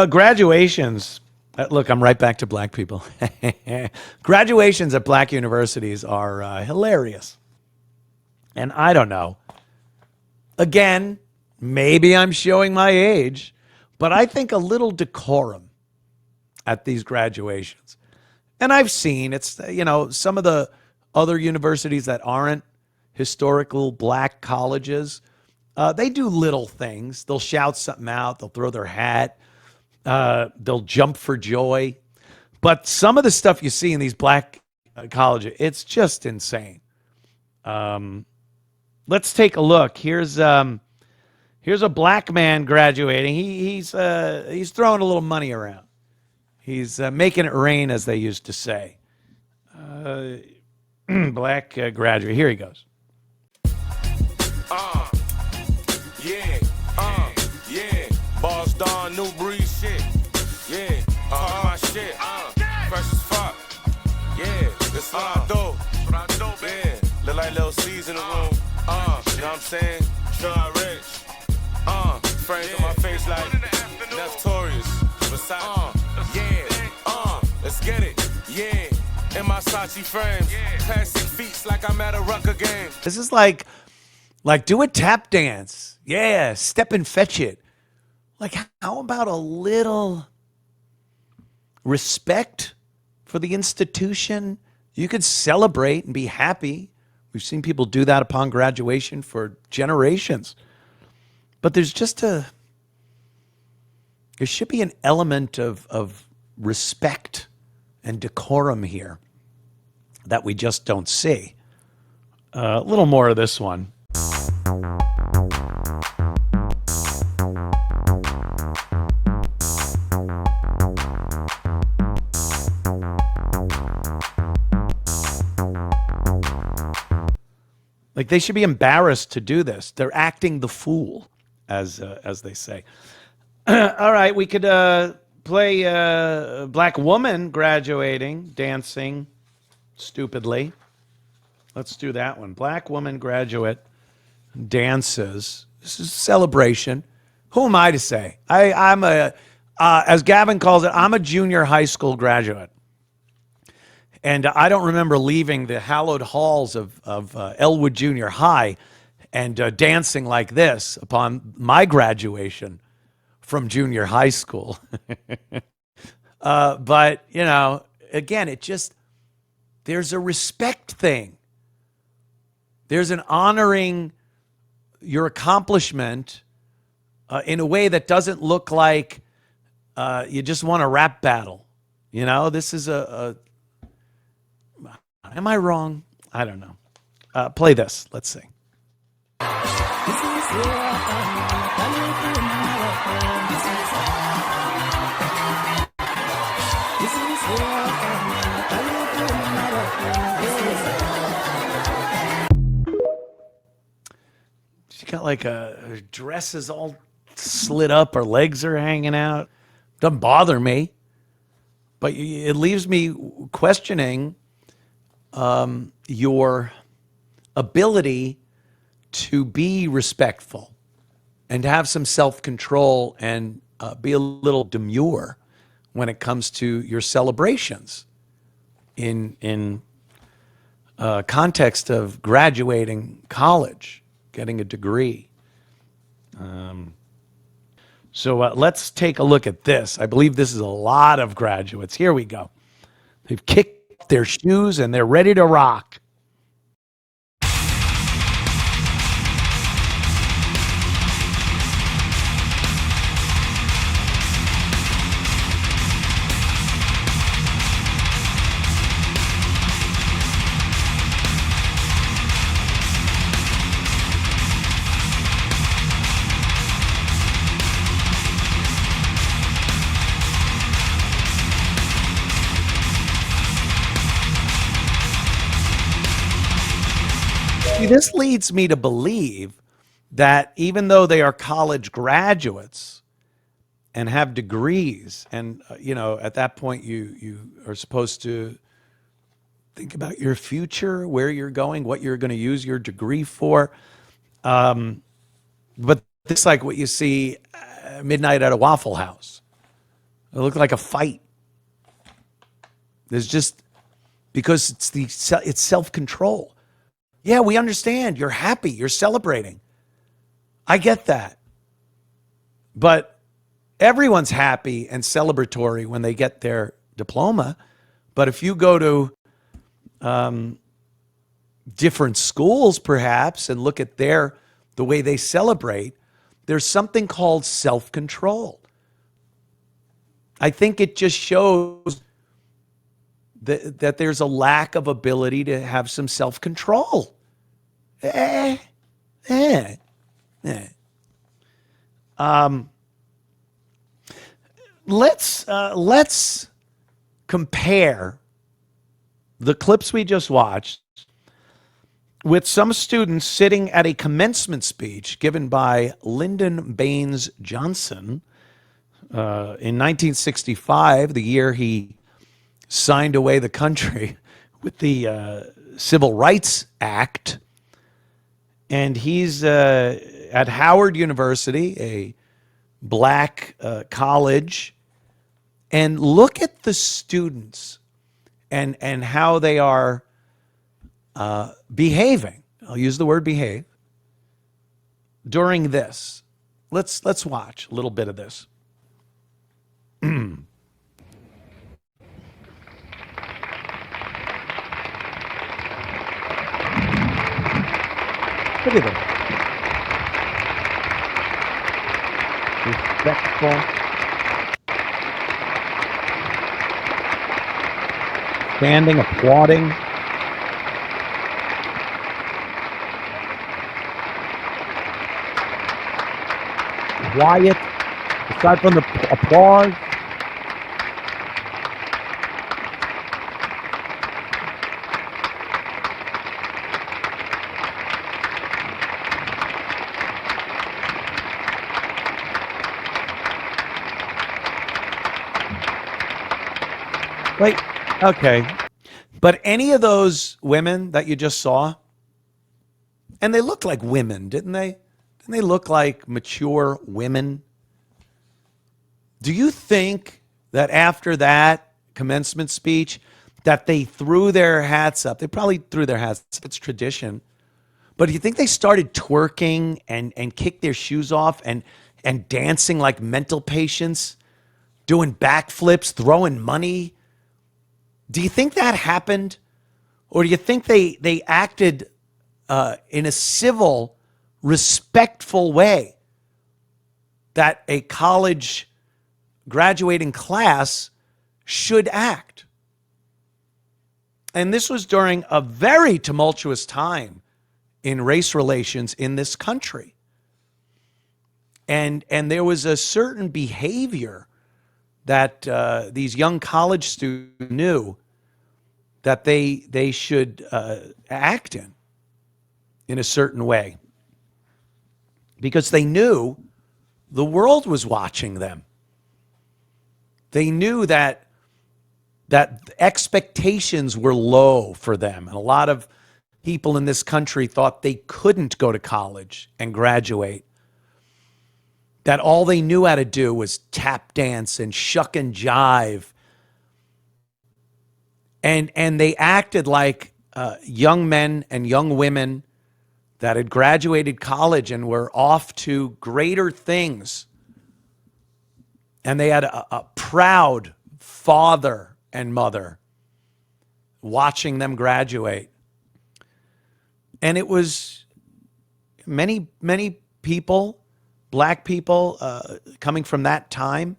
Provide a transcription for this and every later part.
Graduations. Look, I'm right back to black people. Graduations at black universities are hilarious. And I don't know. Again, maybe I'm showing my age, but I think a little decorum at these graduations. And I've seen some of the other universities that aren't historical black colleges, they do little things. They'll shout something out, they'll throw their hat, they'll jump for joy. But some of the stuff you see in these black colleges, it's just insane. Let's take a look. Here's a black man graduating. He's throwing a little money around. He's making it rain, as they used to say. Black graduate. Here he goes. Yeah, yeah. Boss Don, new breed shit. Yeah, my shit. Fresh as fuck. Yeah, this what I do. Yeah, look like little C's in the room. You know what I'm saying? Try rich. Frames on my face like notorious. Let's get it. Yeah, in my Sachi frames. Classic feats like I'm at a Rucker game. This is like do a tap dance. Yeah, step and fetch it. Like, how about a little respect for the institution? You could celebrate and be happy. We've seen people do that upon graduation for generations. But there should be an element of respect and decorum here that we just don't see. A little more of this one. Like, they should be embarrassed to do this. They're acting the fool, as they say. All right, we could play a black woman graduating, dancing stupidly. Let's do that one. Black woman graduate dances. This is a celebration. Who am I to say? I'm as Gavin calls it, I'm a junior high school graduate. And I don't remember leaving the hallowed halls of Elwood Junior High and dancing like this upon my graduation from junior high school. But, again, there's a respect thing. There's an honoring your accomplishment in a way that doesn't look like you just want a rap battle. This is am I wrong? I don't know. Play this. Let's see. She got like her dress is all slit up, her legs are hanging out. Doesn't bother me, but it leaves me questioning your ability to be respectful and to have some self-control and be a little demure when it comes to your celebrations in context of graduating college, getting a degree. So let's take a look at this. I believe this is a lot of graduates. Here we go. They've kicked their shoes and they're ready to rock. This leads me to believe that even though they are college graduates and have degrees, and at that point you are supposed to think about your future, where you're going, what you're going to use your degree for. But this, like what you see midnight at a Waffle House. It looked like a fight. There's just, because it's self-control. Yeah, we understand. You're happy. You're celebrating. I get that. But everyone's happy and celebratory when they get their diploma. But if you go to different schools, perhaps, and look at the way they celebrate, there's something called self-control. I think it just shows that there's a lack of ability to have some self-control. Let's compare the clips we just watched with some students sitting at a commencement speech given by Lyndon Baines Johnson in 1965, the year he signed away the country with the Civil Rights Act. And he's at Howard University, a black college. And look at the students and how they are behaving. I'll use the word behave during this. Let's watch a little bit of this. Look at them. Respectful. Standing, applauding. Quiet. Aside from the applause. Wait, okay. But any of those women that you just saw, and they looked like women, didn't they? Didn't they look like mature women? Do you think that after that commencement speech that they threw their hats up? They probably threw their hats up. It's tradition. But do you think they started twerking and kicked their shoes off and dancing like mental patients, doing backflips, throwing money? Do you think that happened? Or do you think they acted in a civil, respectful way that a college graduating class should act? And this was during a very tumultuous time in race relations in this country. And there was a certain behavior that these young college students knew that they should act in a certain way, because they knew the world was watching them. They knew that expectations were low for them. And a lot of people in this country thought they couldn't go to college and graduate, that all they knew how to do was tap dance and shuck and jive. And they acted like young men and young women that had graduated college and were off to greater things. And they had a proud father and mother watching them graduate. And it was many, many people, black people coming from that time,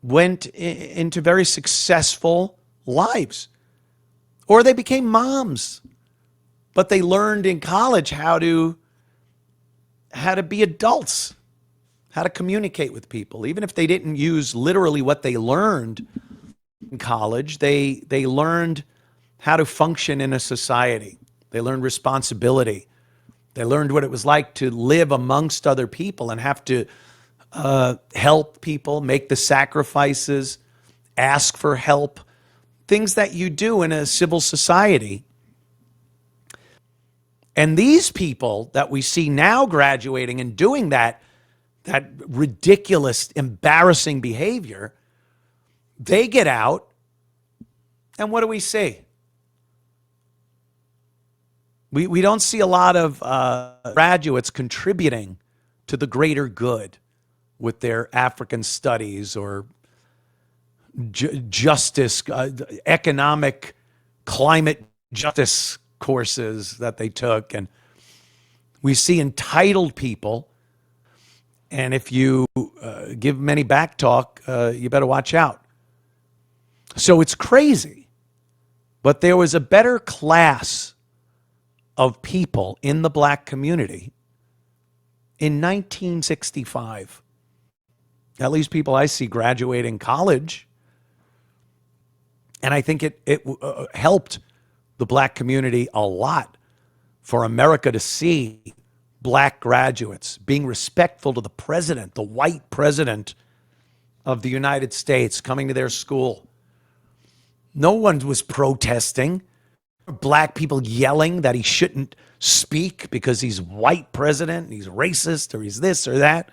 went into very successful lives. Or they became moms, but they learned in college how to be adults, how to communicate with people. Even if they didn't use literally what they learned in college, they learned how to function in a society. They learned responsibility. They learned what it was like to live amongst other people and have to help people, make the sacrifices, ask for help, things that you do in a civil society. And these people that we see now graduating and doing that that ridiculous, embarrassing behavior, they get out, and what do we see? We don't see a lot of graduates contributing to the greater good with their African studies or justice, economic, climate justice courses that they took. And we see entitled people. And if you give many back talk, you better watch out. So it's crazy. But there was a better class of people in the black community in 1965. At least people I see graduating college. And I think it helped the black community a lot for America to see black graduates being respectful to the president, the white president of the United States, coming to their school. No one was protesting. Black people yelling that he shouldn't speak because he's white president, and he's racist, or he's this or that.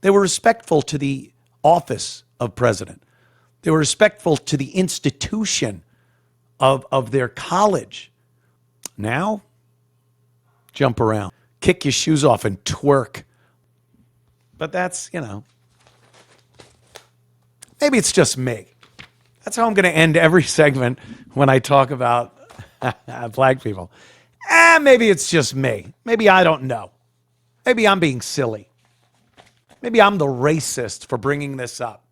They were respectful to the office of president. They were respectful to the institution of their college. Now, jump around, kick your shoes off and twerk. But that's, maybe it's just me. That's how I'm going to end every segment when I talk about black people. Maybe it's just me. Maybe I don't know. Maybe I'm being silly. Maybe I'm the racist for bringing this up.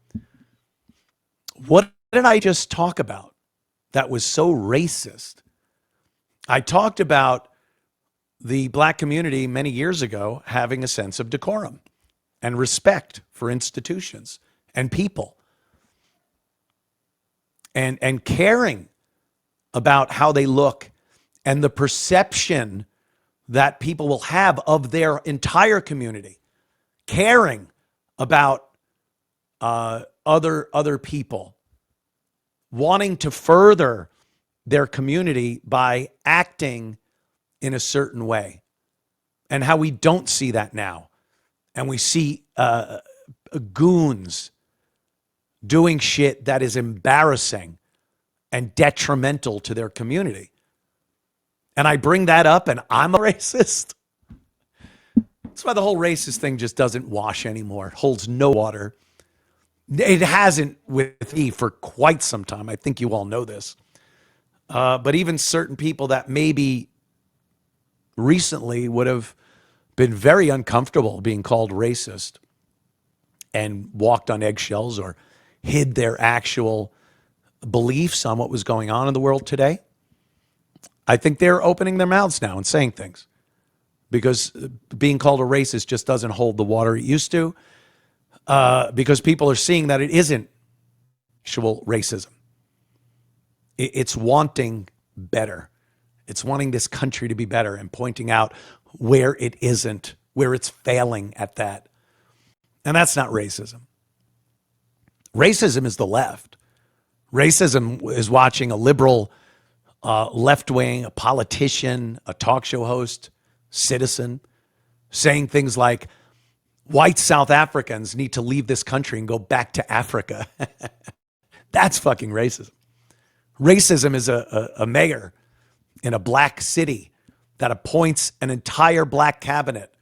What did I just talk about that was so racist? I talked about the black community many years ago having a sense of decorum and respect for institutions and people and caring about how they look and the perception that people will have of their entire community, caring about other people, wanting to further their community by acting in a certain way, and how we don't see that now. And we see goons doing shit that is embarrassing and detrimental to their community. And I bring that up and I'm a racist. That's why the whole racist thing just doesn't wash anymore. It holds no water. It hasn't with me for quite some time. I think you all know this. But even certain people that maybe recently would have been very uncomfortable being called racist and walked on eggshells or hid their actual beliefs on what was going on in the world today. I think they're opening their mouths now and saying things because being called a racist just doesn't hold the water it used to, because people are seeing that it isn't actual racism. It's wanting better. It's wanting this country to be better and pointing out where it isn't, where it's failing at that. And that's not racism. Racism is the left. Racism is watching a liberal left wing, a politician, a talk show host, citizen, saying things like, white South Africans need to leave this country and go back to Africa. That's fucking racism. Racism is a mayor in a black city that appoints an entire black cabinet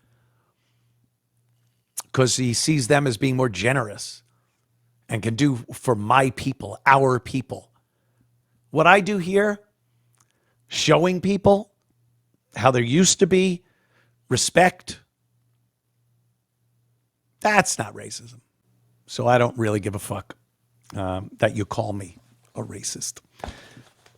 because he sees them as being more generous and can do for my people, our people. What I do here, showing people how there used to be respect, that's not racism. So I don't really give a fuck that you call me a racist.